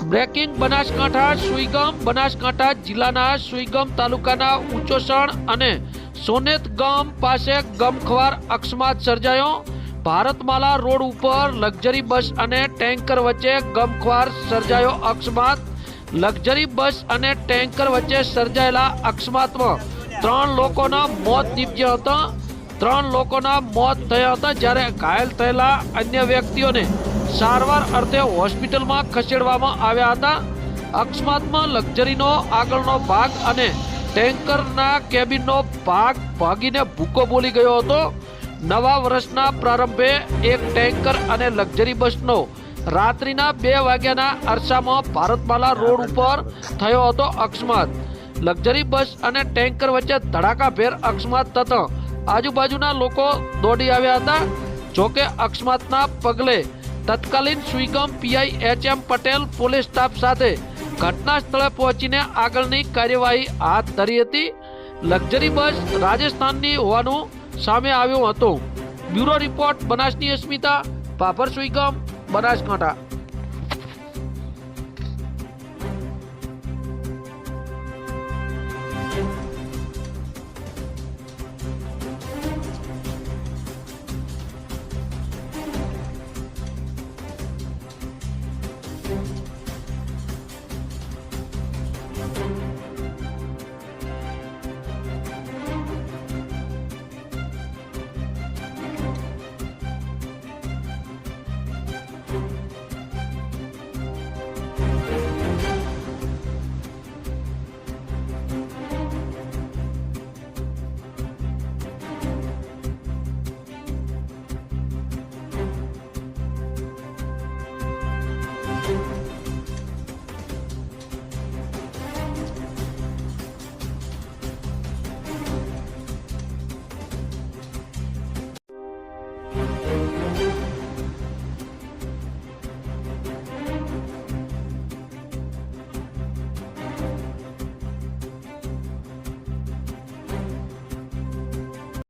Breaking Banaskantha Suigam Banaskantha જિલ્લાના સુઈગામ તાલુકાના ઉંચોસણ અને સોનેત ગામ પાસે ગમખ્વાર અકસ્માત સર્જાયો। ભારતમાલા રોડ ઉપર લક્ઝરી બસ અને ટેન્કર વચ્ચે ગમખ્વાર સર્જાયો અકસ્માત। લક્ઝરી બસ અને ટેન્કર વચ્ચે સર્જાયેલા અકસ્માતમાં 3 લોકોના મોત નીપજ્યા હતા। 3 લોકોના મોત થયા હતા, જ્યારે ઘાયલ થયેલા અન્ય વ્યક્તિઓને સારવાર અર્થે હોસ્પિટલમાં ખસેડવામાં આવ્યા હતા। અકસ્માતમાં લક્ઝરીનો આગળનો ભાગ અને ટેન્કરના કેબિનનો ભાગ ભાગીને ભૂકો બોલી ગયો હતો। નવા વર્ષના પ્રારંભે એક ટેન્કર અને લક્ઝરી બસનો રાત્રિના 2 વાગ્યાના અરસામાં ભારતમાલા રોડ ઉપર થયો હતો અકસ્માત। લક્ઝરી બસ અને ટેન્કર વચ્ચે ધડાકાભેર અકસ્માત થતા આજુબાજુના લોકો દોડી આવ્યા હતા। જોકે અકસ્માતના પગલે તત્કાલીન Suigam PI H M. Patel police staff સાથે ઘટના સ્થળે પહોંચીને આગળની કાર્યવાહી હાથ ધરી હતી। લક્ઝરી બસ રાજસ્થાનની હોવાનું સામે આવ્યું હતું। બ્યુરો રિપોર્ટ બનાસની અસ્મિતા, ભાભર સુઈગામ, બનાસકાંઠા।